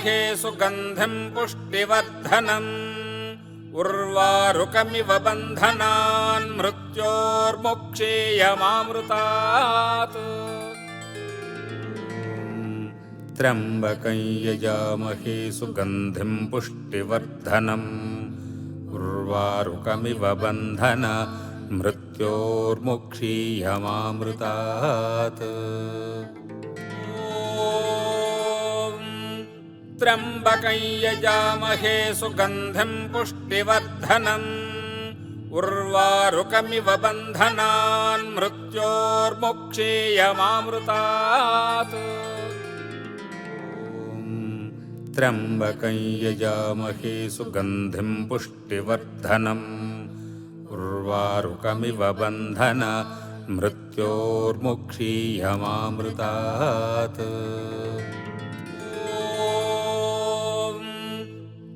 यजामहे सुगन्धिं पुष्टिवर्धनम् उर्वारुकमिव बन्धनान् मृत्योर्मुक्षीयमामृतात्। त्र्यम्बकं यजामहे सुगन्धिं पुष्टिवर्धनम् उर्वारुकमिव बन्धनान् मृत्योर्मुक्षीयमामृतात्। त्र्यम्बकं यजामहे सुगन्धिं पुष्टिवर्धनम् उर्वारुकमिव बन्धनान् मृत्योर्मुक्षीयमामृतात्। त्र्यम्बकं यजामहे सुगन्धिं पुष्टिवर्धनम् उर्वारुकमिव बन्धनान् मृत्योर्मुक्षीयमामृतात्।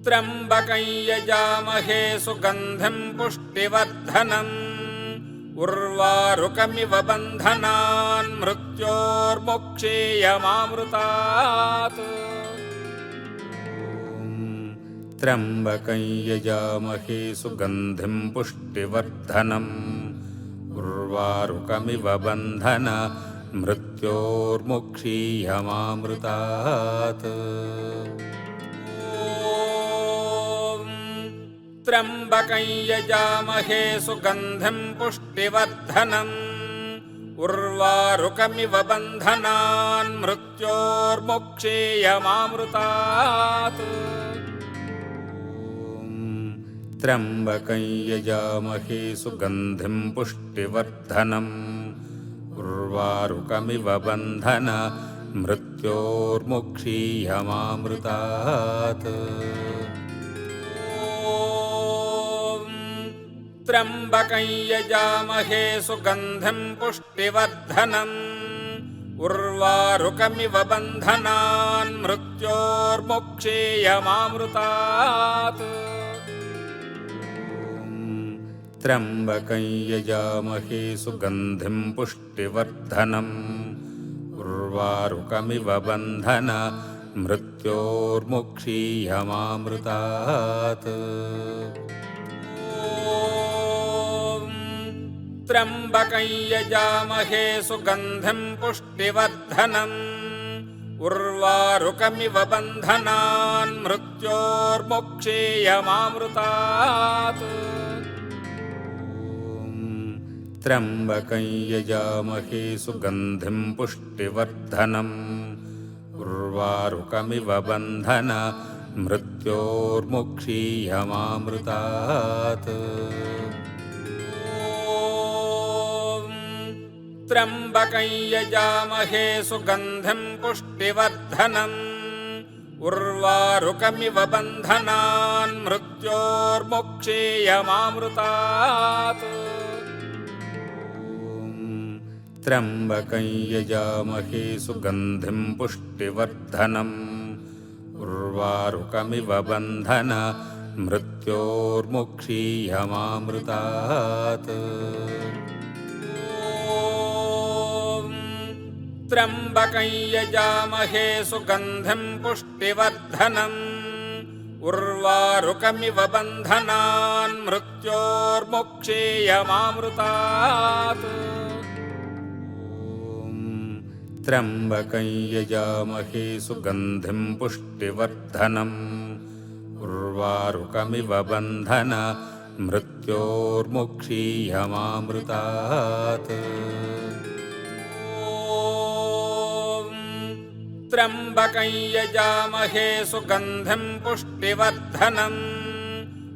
त्र्यम्बकं यजामहे सुगन्धिं पुष्टिवर्धनम् उर्वारुकमिव बन्धनान् मृत्योर्मुक्षीयमामृतात्। त्र्यम्बकं यजामहे सुगन्धिं पुष्टिवर्धनम् उर्वारुकमिव बन्धनान् मृत्योर्मुक्षीयमामृतात्। त्र्यम्बकं यजामहे सुगन्धिं पुष्टिवर्धनम् उर्वारुकमिव बन्धनान् मृत्योर्मुक्षीयमामृतात्। त्र्यम्बकं यजामहे सुगन्धिं पुष्टिवर्धनम् उर्वारुकमिव बन्धनान् मृत्योर्मुक्षीयमामृतात्। त्र्यम्बकं यजामहे सुगन्धिं पुष्टिवर्धनम् उर्वारुकमिव बन्धनान् मृत्योर्मुक्षीयमामृतात्। त्र्यम्बकं यजामहे सुगन्धिं पुष्टिवर्धनम् उर्वारुकमिव बन्धनान् मृत्योर्मुक्षीयमामृतात्। त्र्यम्बकं यजामहे सुगन्धिं पुष्टिवर्धनम् उर्वारुकमिव बन्धनान् मृत्योर्मुक्षीयमामृतात्। त्र्यम्बकं यजामहे सुगन्धिं पुष्टिवर्धनम् उर्वारुकमिव बन्धनान् मृत्योर्मुक्षीयमामृतात्। त्र्यम्बकं यजामहे सुगन्धिं पुष्टिवर्धनम् उर्वारुकमिव बन्धनान् मृत्योर्मुक्षीयमामृतात्। त्र्यम्बकं यजामहे सुगन्धिं पुष्टिवर्धनम् उर्वारुकमिव बन्धनान् मृत्योर्मुक्षीयमामृतात्। त्र्यम्बकं यजामहे सुगन्धिं पुष्टिवर्धनम् उर्वारुकमिव बन्धनान् मृत्योर्मुक्षीयमामृतात्। त्र्यम्बकं यजामहे सुगन्धिं पुष्टिवर्धनम् उर्वारुकमिव बन्धनान् मृत्योर्मुक्षीयमामृतात्। त्र्यम्बकं यजामहे सुगन्धिं पुष्टिवर्धनम्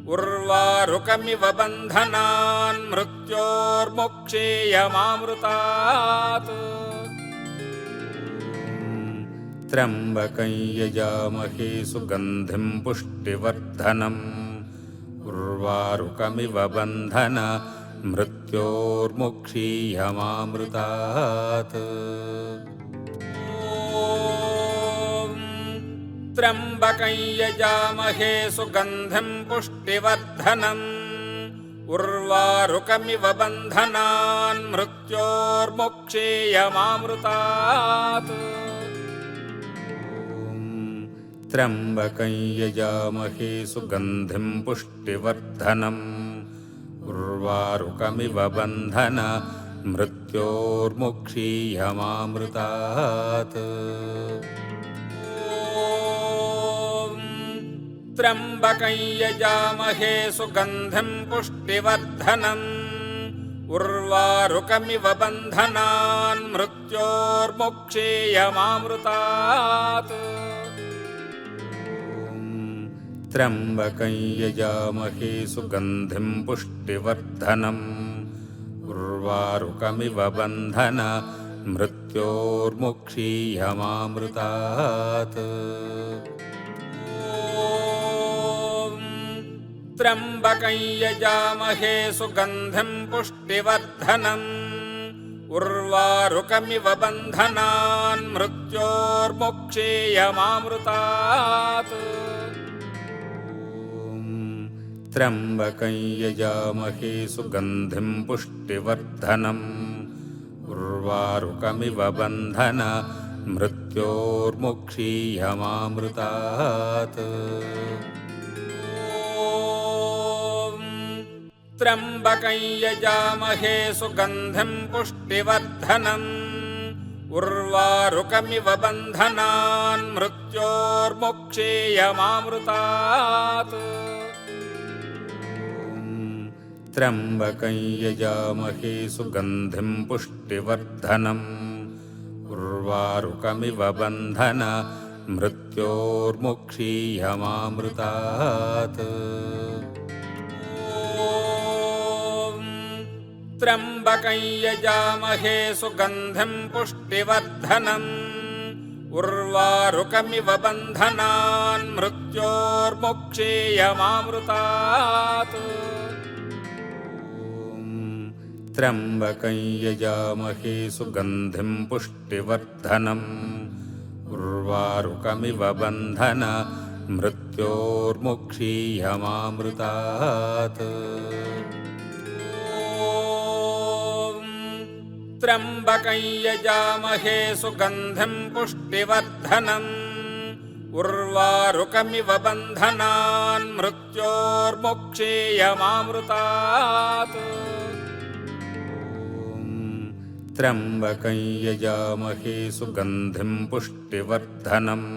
उर्वारुकमिव बन्धनान् मृत्योर्मुक्षीयमामृतात्। त्र्यम्बकं यजामहे सुगन्धिं पुष्टिवर्धनम् उर्वारुकमिव बन्धनान् मृत्योर्मुक्षीयमामृतात्। त्र्यम्बकं यजामहे सुगन्धिं पुष्टिवर्धनम् उर्वारुकमिव बन्धनान् मृत्योर्मुक्षीयमामृतात्। त्र्यम्बकं यजामहे सुगन्धिं पुष्टिवर्धनम् उर्वारुकमिव बन्धना मृत्योर्मुक्षीयमामृतात्। त्र्यम्बकं यजामहे सुगन्धिं पुष्टिवर्धनम् उर्वारुकमिव बन्धनान् मृत्योर्मुक्षीयमामृतात्। त्र्यम्बकं यजामहे सुगन्धिं पुष्टिवर्धनम् उर्वारुकमिव बन्धना मृत्योर्मुक्षीयमामृतात्। त्र्यम्बकं यजामहे सुगन्धिं पुष्टिवर्धनम् उर्वारुकमिव बन्धनान् मृत्योर्मुक्षीयमामृतात्। त्र्यम्बकं यजामहे सुगन्धिं पुष्टिवर्धनम् उर्वारुकमिव बन्धना मृत्योर्मुक्षीयमामृतात्। त्र्यम्बकं यजामहे सुगन्धिं पुष्टिवर्धनम् उर्वारुकमिव बन्धनान् मृत्योर्मुक्षीयमामृतात्। त्र्यम्बकं यजामहे सुगन्धिं पुष्टिवर्धनम् उर्वारुकमिव बन्धना मृत्योर्मुक्षीयमामृतात्। त्र्यम्बकं यजामहे सुगन्धिं पुष्टिवर्धनम् उर्वारुकमिव बन्धनान् मृत्योर्मुक्षीयमामृतात्। त्र्यम्बकं यजामहे सुगन्धिं पुष्टिवर्धनम् उर्वारुकमिव बन्धना मृत्योर्मुक्षीयमामृतात्। त्र्यम्बकं यजामहे सुगन्धिं पुष्टिवर्धनम् उर्वारुकमिव बन्धनान् मृत्योर्मुक्षीयमामृतात्। त्र्यम्बकं यजामहे सुगन्धिं पुष्टिवर्धनम्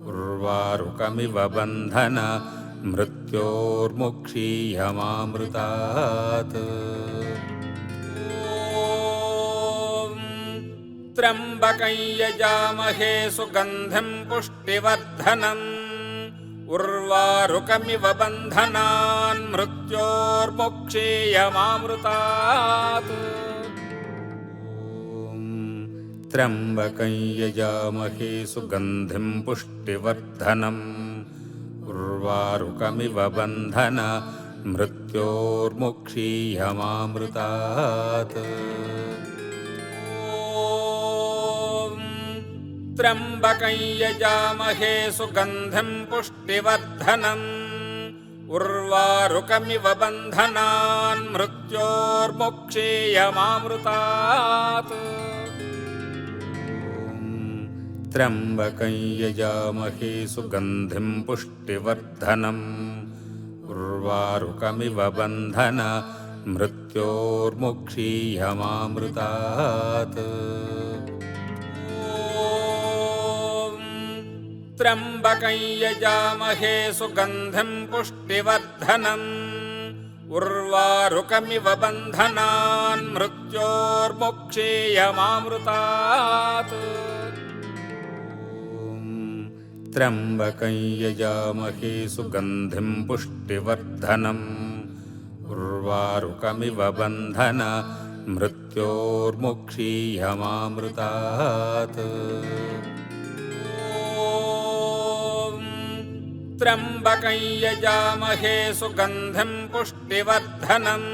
उर्वारुकमिव बन्धना मृत्योर्मुक्षीयमामृतात्। त्र्यम्बकं यजामहे सुगन्धिं पुष्टिवर्धनम् उर्वारुकमिव बन्धनान् मृत्योर्मुक्षीयमामृतात्। त्र्यम्बकं यजामहे सुगन्धिं पुष्टिवर्धनम् उर्वारुकमिव बन्धना मृत्योर्मुक्षीयमामृतात्। त्र्यम्बकं यजामहे सुगन्धिं पुष्टिवर्धनम् उर्वारुकमिव बन्धनान् मृत्योर्मुक्षीयमामृतात्। त्र्यम्बकं यजामहे सुगन्धिं पुष्टिवर्धनम् उर्वारुकमिव बन्धना मृत्योर्मुक्षीयमामृतात्। त्र्यम्बकं यजामहे सुगन्धिं पुष्टिवर्धनम् उर्वारुकमिव बन्धनान् मृत्योर्मुक्षीयमामृतात्। त्र्यम्बकं यजामहे सुगन्धिं पुष्टिवर्धनम् उर्वारुकमिव बन्धना मृत्योर्मुक्षीयमामृतात्। त्र्यम्बकं यजामहे सुगन्धिं पुष्टिवर्धनम्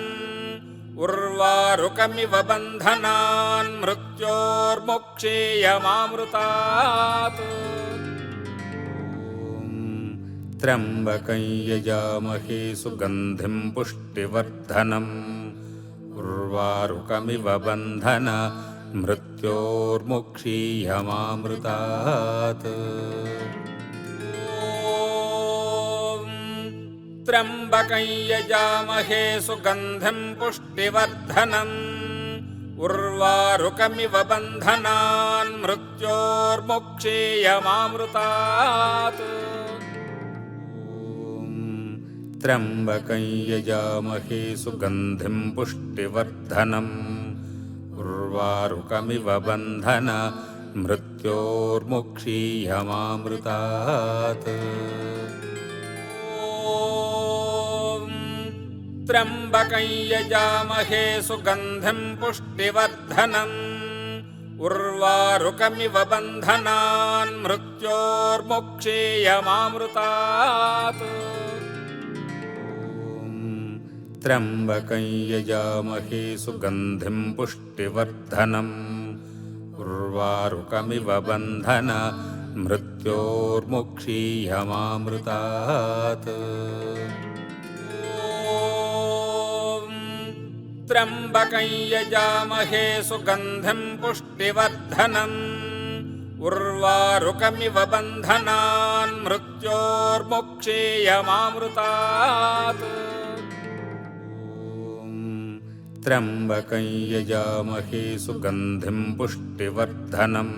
उर्वारुकमिव बन्धनान् मृत्योर्मुक्षीयमामृतात्। त्र्यम्बकं यजामहे सुगन्धिं पुष्टिवर्धनम् उर्वारुकमिव बन्धना मृत्योर्मुक्षीयमामृतात्। त्र्यम्बकं यजामहे सुगन्धिं पुष्टिवर्धनम् उर्वारुकमिव बन्धनान् मृत्योर्मुक्षीयमामृतात्। त्र्यम्बकं यजामहे सुगन्धिं पुष्टिवर्धनम् उर्वारुकमिव बन्धनान् मृत्योर्मुक्षीयमामृतात्। त्र्यम्बकं यजामहे सुगन्धिं पुष्टिवर्धनम् उर्वारुकमिव बन्धनान् मृत्योर्मुक्षीयमामृतात्। त्र्यम्बकं यजामहे सुगन्धिं पुष्टिवर्धनम् उर्वारुकमिव बन्धनान् मृत्योर्मुक्षीयमामृतात्। त्र्यम्बकं यजामहे सुगन्धिं पुष्टिवर्धनम् उर्वारुकमिव बन्धनान् मृत्योर्मुक्षीयमामृतात्। त्र्यम्बकं यजामहे सुगन्धिं पुष्टिवर्धनम्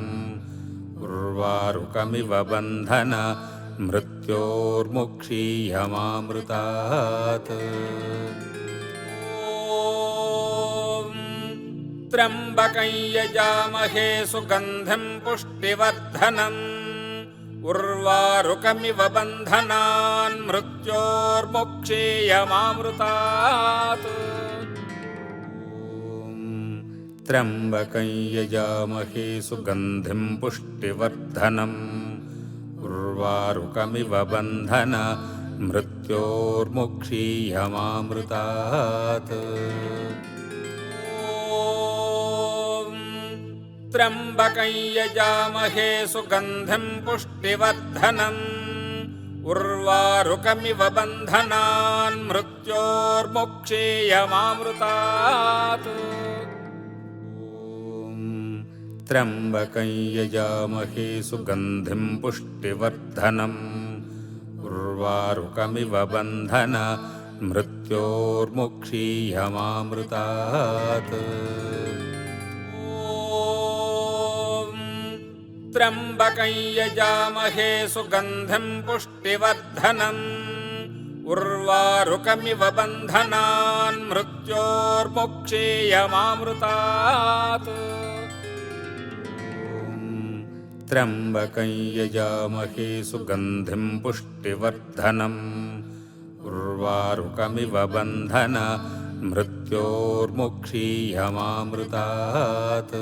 उर्वारुकमिव बन्धनान् मृत्योर्मुक्षीयमामृतात्। त्र्यम्बकं यजामहे सुगन्धिं पुष्टिवर्धनम् उर्वारुकमिव बन्धनान् मृत्योर्मुक्षीयमामृतात्। त्र्यम्बकं यजामहे सुगन्धिं पुष्टिवर्धनम् उर्वारुकमिव बन्धनान् मृत्योर्मुक्षीयमामृतात्। त्र्यम्बकं यजामहे सुगन्धिं पुष्टिवर्धनम् उर्वारुकमिव बन्धनान् मृत्योर्मुक्षीयमामृतात्। त्र्यम्बकं यजामहे सुगन्धिं पुष्टिवर्धनम् उर्वारुकमिव बन्धनान् मृत्योर्मुक्षीयमामृतात्। त्र्यम्बकं यजामहे सुगन्धिं पुष्टिवर्धनम् उर्वारुकमिव बन्धनान् मृत्योर्मुक्षीयमामृतात्। त्र्यम्बकं यजामहे सुगन्धिं पुष्टिवर्धनम् उर्वारुकमिव बन्धनान् मृत्योर्मुक्षीयमामृतात्।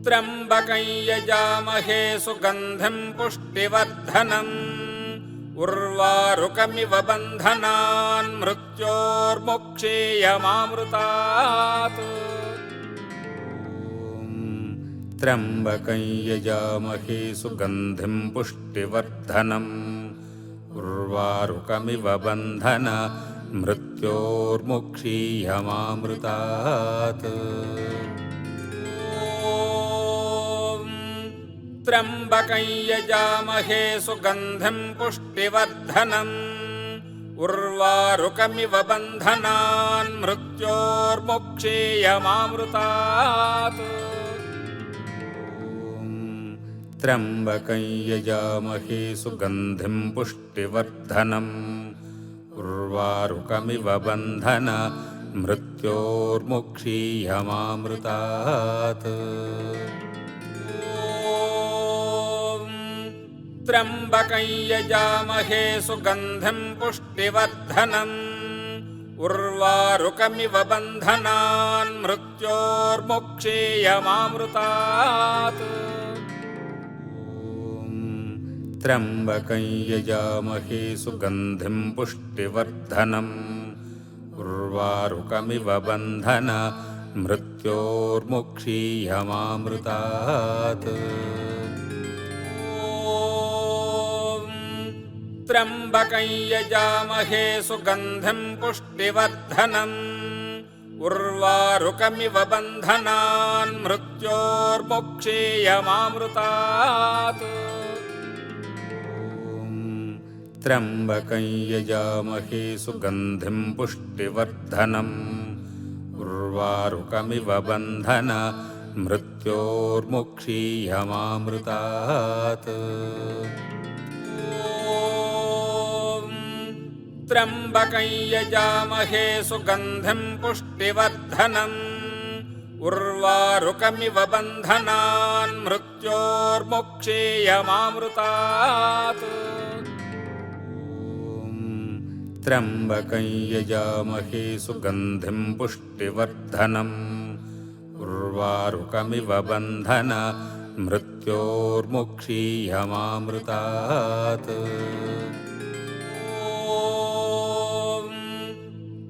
त्र्यम्बकं यजामहे सुगन्धिं पुष्टिवर्धनम् उर्वारुकमिव बन्धनान् मृत्योर्मुक्षीयमामृतात्। त्र्यम्बकं यजामहे सुगन्धिं पुष्टिवर्धनम् उर्वारुकमिव बन्धनान् मृत्योर्मुक्षीयमामृतात्। त्र्यम्बकं यजामहे सुगन्धिं पुष्टिवर्धनम् उर्वारुकमिव बन्धनान् मृत्योर्मुक्षीयमामृतात्। त्र्यम्बकं यजामहे सुगन्धिं पुष्टिवर्धनम् उर्वारुकमिव बन्धनान् मृत्योर्मुक्षीयमामृतात्। त्र्यम्बकं यजामहे सुगन्धिं पुष्टिवर्धनम् उर्वारुकमिव बन्धनान् मृत्योर्मुक्षीयमामृतात्। त्र्यम्बकं यजामहे सुगन्धिं पुष्टिवर्धनम् उर्वारुकमिव बन्धनान् मृत्योर्मुक्षीयमामृतात्। त्र्यम्बकं यजामहे सुगन्धिं पुष्टिवर्धनम् उर्वारुकमिव बन्धनान् मृत्योर्मुक्षीयमामृतात्। त्र्यम्बकं यजामहे सुगन्धिं पुष्टिवर्धनम् उर्वारुकमिव बन्धना मृत्योर्मुक्षीयमामृतात्। त्र्यम्बकं यजामहे सुगन्धिं पुष्टिवर्धनम् उर्वारुकमिव बन्धनान् मृत्योर्मुक्षीयमामृतात्। त्र्यम्बकं यजामहे सुगन्धिं पुष्टिवर्धनम् उर्वारुकमिव बन्धना मृत्योर्मुक्षीयमामृतात्।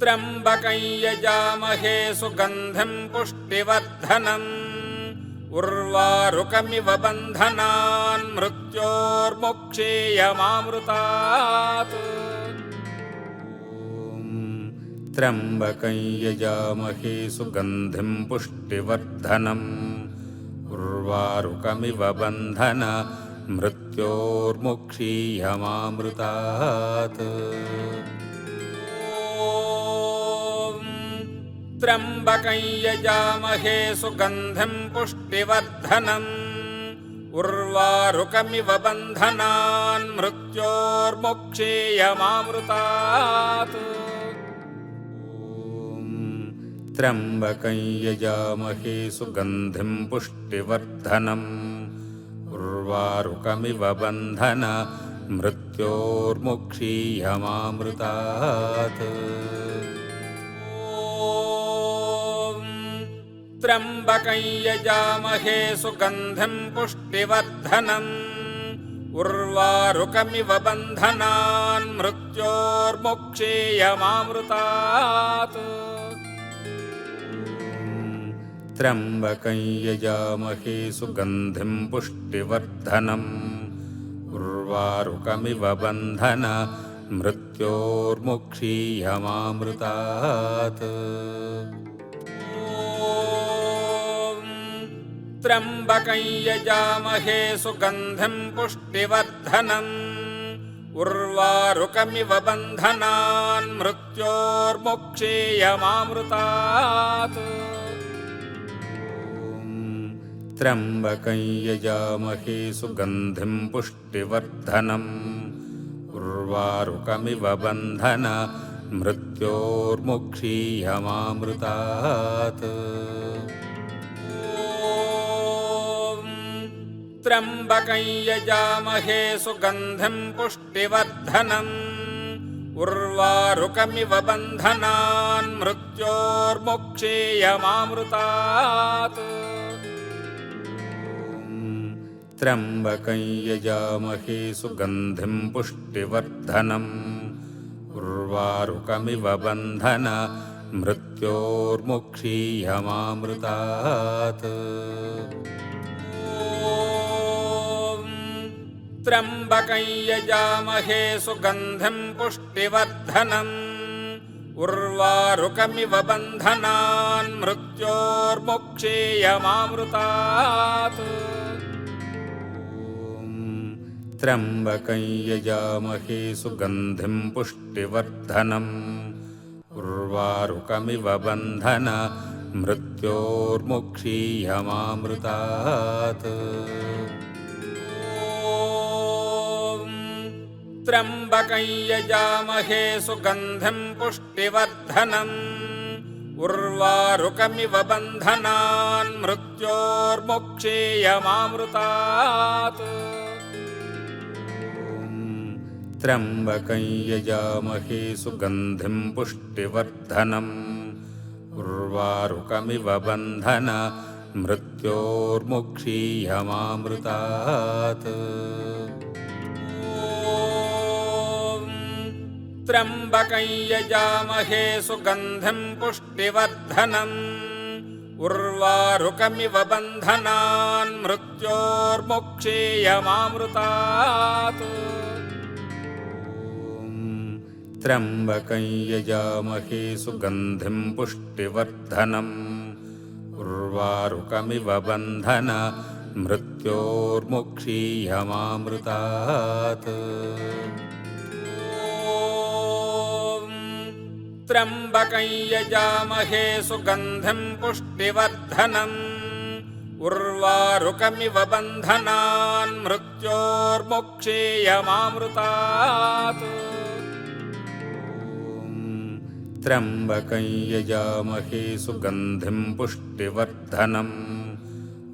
त्र्यम्बकं यजामहे सुगन्धिं पुष्टिवर्धनम् उर्वारुकमिव बन्धनान् मृत्योर्मुक्षीयमामृतात्। त्र्यम्बकं यजामहे सुगन्धिं पुष्टिवर्धनम् उर्वारुकमिव बन्धना मृत्योर्मुक्षीयमामृतात्। त्र्यम्बकं यजामहे सुगन्धिं पुष्टिवर्धनम् उर्वारुकमिव बन्धनान् मृत्योर्मुक्षीयमामृतात्। त्र्यम्बकं यजामहे सुगन्धिं पुष्टिवर्धनम् उर्वारुकमिव बन्धना मृत्योर्मुक्षीयमामृतात्। त्र्यम्बकं यजामहे सुगन्धिं पुष्टिवर्धनम् उर्वारुकमिव बन्धनान् मृत्योर्मुक्षीयमामृतात्। त्र्यम्बकं यजामहे सुगन्धिं पुष्टिवर्धनम् उर्वारुकमिव बन्धना मृत्योर्मुक्षीयमामृतात्। त्र्यम्बकं यजामहे सुगन्धिं पुष्टिवर्धनम् उर्वारुकमिव बन्धनान् मृत्योर्मुक्षीयमामृतात्। त्र्यम्बकं यजामहे सुगन्धिं पुष्टिवर्धनम् उर्वारुकमिव बन्धना मृत्योर्मुक्षीयमामृतात्। त्र्यम्बकं यजामहे सुगन्धिं पुष्टिवर्धनम् उर्वारुकमिव बन्धनान् मृत्योर्मुक्षीयमामृतात्। त्र्यम्बकं यजामहे सुगन्धिं पुष्टिवर्धनम् उर्वारुकमिव बन्धना मृत्योर्मुक्षीयमामृतात्। त्र्यम्बकं यजामहे सुगन्धिं पुष्टिवर्धनम् उर्वारुकमिव बन्धनान् मृत्योर्मुक्षीयमामृतात्। त्र्यम्बकं यजामहे सुगन्धिं पुष्टिवर्धनम् उर्वारुकमिव बन्धना मृत्योर्मुक्षीयमामृतात्। त्र्यम्बकं यजामहे सुगन्धिं पुष्टिवर्धनम् उर्वारुकमिव बन्धनान् मृत्योर्मुक्षीयमामृतात्। त्र्यम्बकं यजामहे सुगन्धिं पुष्टिवर्धनम् उर्वारुकमिव बन्धना मृत्योर्मुक्षीयमामृतात्। त्र्यम्बकं यजामहे सुगन्धिं पुष्टिवर्धनम् उर्वारुकमिव बन्धनान् मृत्योर्मुक्षीयमामृतात्। त्र्यम्बकं यजामहे सुगन्धिं पुष्टिवर्धनम् उर्वारुकमिव बन्धना मृत्योर्मुक्षीयमामृतात्। त्र्यम्बकं यजामहे सुगन्धिं पुष्टिवर्धनम् उर्वारुकमिव बन्धनान् मृत्योर्मुक्षीयमामृतात् त्र्यम्बकं यजामहे सुगन्धिं पुष्टिवर्धनम्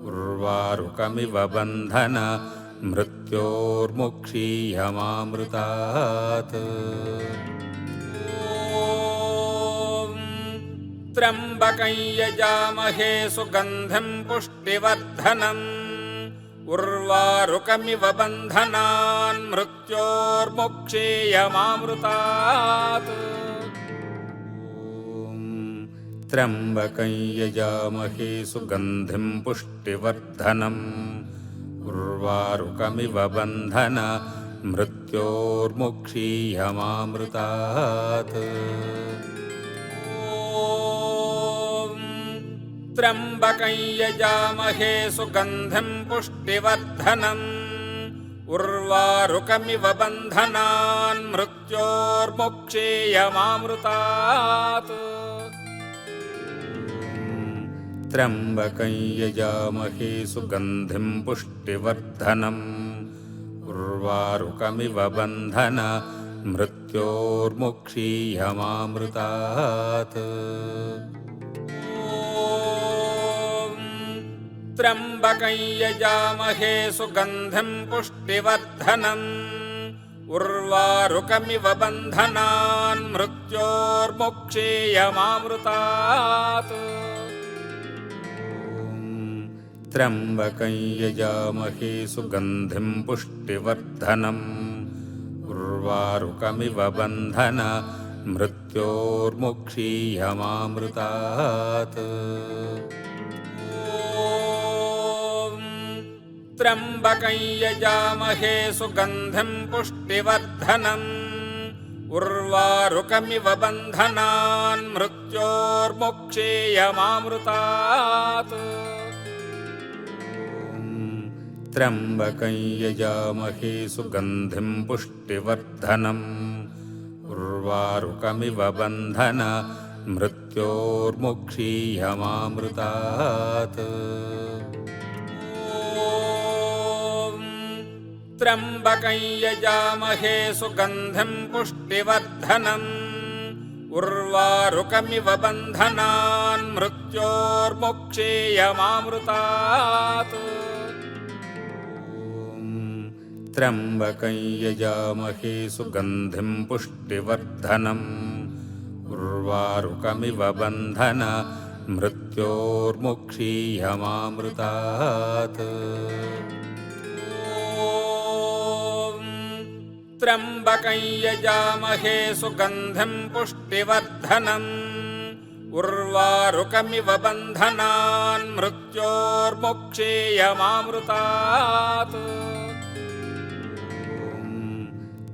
उर्वारुकमिव बन्धनान् मृत्योर्मुक्षीयमामृतात् त्र्यम्बकं यजामहे सुगन्धिं पुष्टिवर्धनम् उर्वारुकमिव बन्धनान् मृत्योर्मुक्षीयमामृतात् त्र्यम्बकं यजामहे सुगन्धिं पुष्टिवर्धनम् उर्वारुकमिव बन्धनान् मृत्योर्मुक्षीयमामृतात् त्र्यम्बकं यजामहे सुगन्धिं पुष्टिवर्धनम् उर्वारुकमिव बन्धनान् मृत्योर्मुक्षीयमामृतात् त्र्यम्बकं यजामहे सुगन्धिं पुष्टिवर्धनम् उर्वारुकमिव बन्धनान् मृत्योर्मुक्षीयमामृतात् त्र्यम्बकं यजामहे सुगन्धिं पुष्टिवर्धनम् उर्वारुकमिव बन्धनान् मृत्योर्मुक्षीयमामृतात् त्र्यम्बकं यजामहे सुगन्धिं पुष्टिवर्धनम् उर्वारुकमिव बन्धनान् मृत्योर्मुक्षीयमामृतात् त्र्यम्बकं यजामहे सुगन्धिं पुष्टिवर्धनम् उर्वारुकमिव बन्धनान् मृत्योर्मुक्षीयमामृतात् त्र्यम्बकं यजामहे सुगन्धिं पुष्टिवर्धनम् उर्वारुकमिव बन्धनान् मृत्योर्मुक्षीयमामृतात् त्र्यम्बकं यजामहे सुगन्धिं पुष्टिवर्धनम् उर्वारुकमिव बन्धनान् मृत्योर्मुक्षीयमामृतात् त्र्यम्बकं यजामहे सुगन्धिं पुष्टिवर्धनम् उर्वारुकमिव बन्धनान् मृत्योर्मुक्षीयमामृतात् त्र्यम्बकं यजामहे सुगन्धिं पुष्टिवर्धनम् उर्वारुकमिव बन्धनान् मृत्योर्मुक्षीयमामृतात्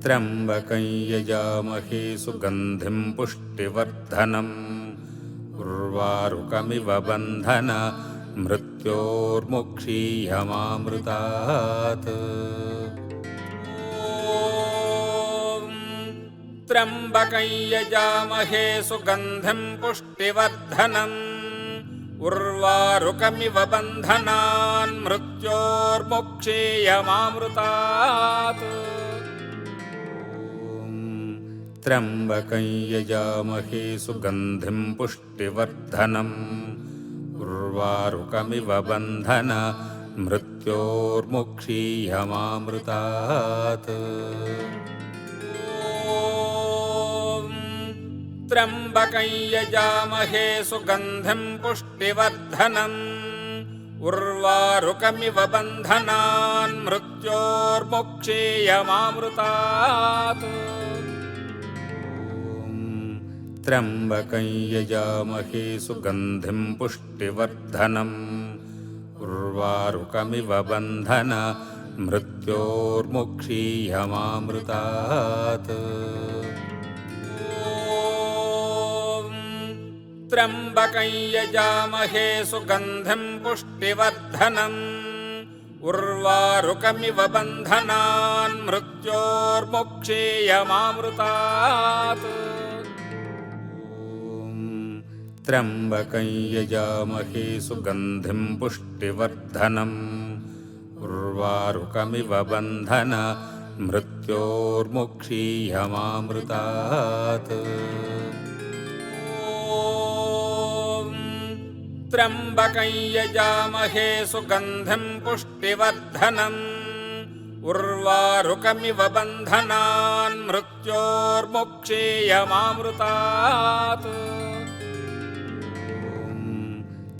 त्र्यम्बकं यजामहे सुगन्धिं पुष्टिवर्धनम् उर्वारुकमिव बन्धनान् मृत्योर्मुक्षीयमामृतात् त्र्यम्बकं यजामहे सुगन्धिं पुष्टिवर्धनम् उर्वारुकमिव बन्धनान् मृत्योर्मुक्षीयमामृतात् त्र्यम्बकं यजामहे सुगन्धिं पुष्टिवर्धनम् उर्वारुकमिव बन्धनान् मृत्योर्मुक्षीयमामृतात् त्र्यम्बकं यजामहे सुगन्धिं पुष्टिवर्धनम् उर्वारुकमिव बन्धनान् मृत्योर्मुक्षीयमामृतात् त्र्यम्बकं यजामहे सुगन्धिं पुष्टिवर्धनम् उर्वारुकमिव बन्धनान् मृत्योर्मुक्षीयमामृतात् त्र्यम्बकं यजामहे सुगन्धिं पुष्टिवर्धनम् उर्वारुकमिव बन्धनान् मृत्योर्मुक्षीयमामृतात् त्र्यम्बकं यजामहे सुगन्धिं पुष्टिवर्धनम् उर्वारुकमिव बन्धना मृत्योर्मुक्षीयमामृतात्। त्र्यम्बकं यजामहे सुगन्धिं पुष्टिवर्धनम् उर्वारुकमिव बन्धनान् मृत्योर्मुक्षीयमामृतात्।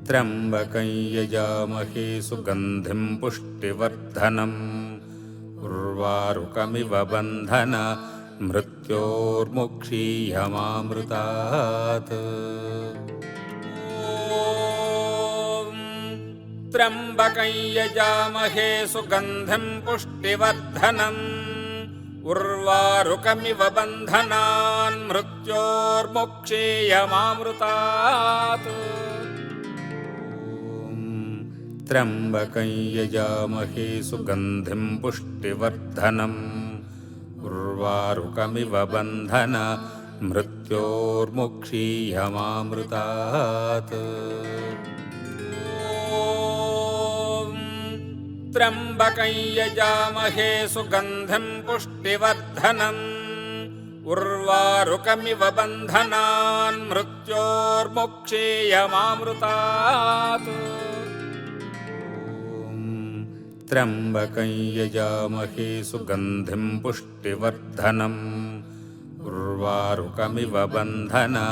त्र्यम्बकं यजामहे सुगन्धिं पुष्टिवर्धनम् उर्वारुकमिव बन्धना मृत्योर्मुक्षीयमामृतात्। त्र्यम्बकं यजामहे सुगन्धिं पुष्टिवर्धनम् उर्वारुकमिव बन्धनान् मृत्योर्मुक्षीयमामृतात्। त्र्यम्बकं यजामहे सुगन्धिं पुष्टिवर्धनम् उर्वारुकमिव बन्धना मृत्योर्मुक्षीयमामृतात्। त्र्यम्बकं यजामहे सुगन्धिं पुष्टिवर्धनम् उर्वारुकमिव बन्धनान् मृत्योर्मुक्षीयमामृतात्। त्र्यम्बकं यजामहे सुगन्धिं पुष्टिवर्धनम् उर्वारुकमिव बन्धना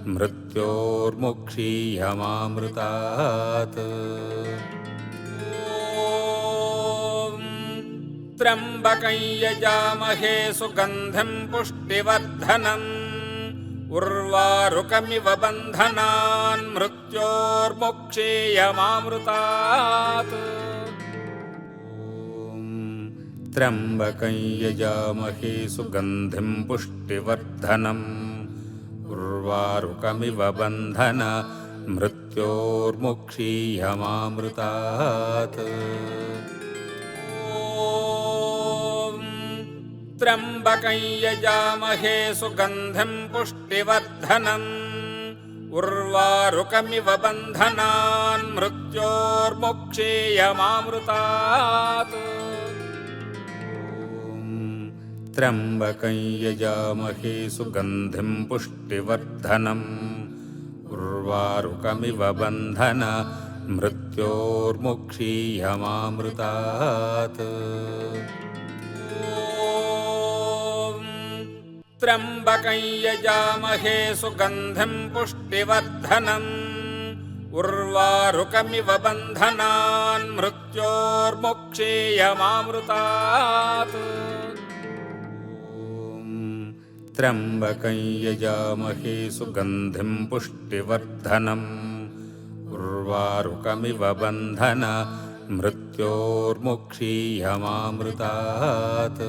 मृत्योर्मुक्षीयमामृतात्। त्र्यम्बकं यजामहे सुगन्धिं पुष्टिवर्धनम् उर्वारुकमिव बन्धनान् मृत्योर्मुक्षीयमामृतात्। त्र्यम्बकं यजामहे सुगन्धिं पुष्टिवर्धनम् उर्वारुकमिव बन्धना मृत्योर्मुक्षीयमामृतात्। त्र्यम्बकं यजामहे सुगन्धिं पुष्टिवर्धनम् उर्वारुकमिव बन्धनान् मृत्योर्मुक्षीयमामृतात्। त्र्यम्बकं यजामहे सुगन्धिं पुष्टिवर्धनम् उर्वारुकमिव बन्धना मृत्योर्मुक्षीयमामृतात्। त्र्यम्बकं यजामहे सुगन्धिं पुष्टिवर्धनम् उर्वारुकमिव बन्धनान् मृत्योर्मुक्षीयमामृतात्। त्र्यम्बकं यजामहे सुगन्धिं पुष्टिवर्धनम् उर्वारुकमिव बन्धना मृत्योर्मुक्षीयमामृतात्।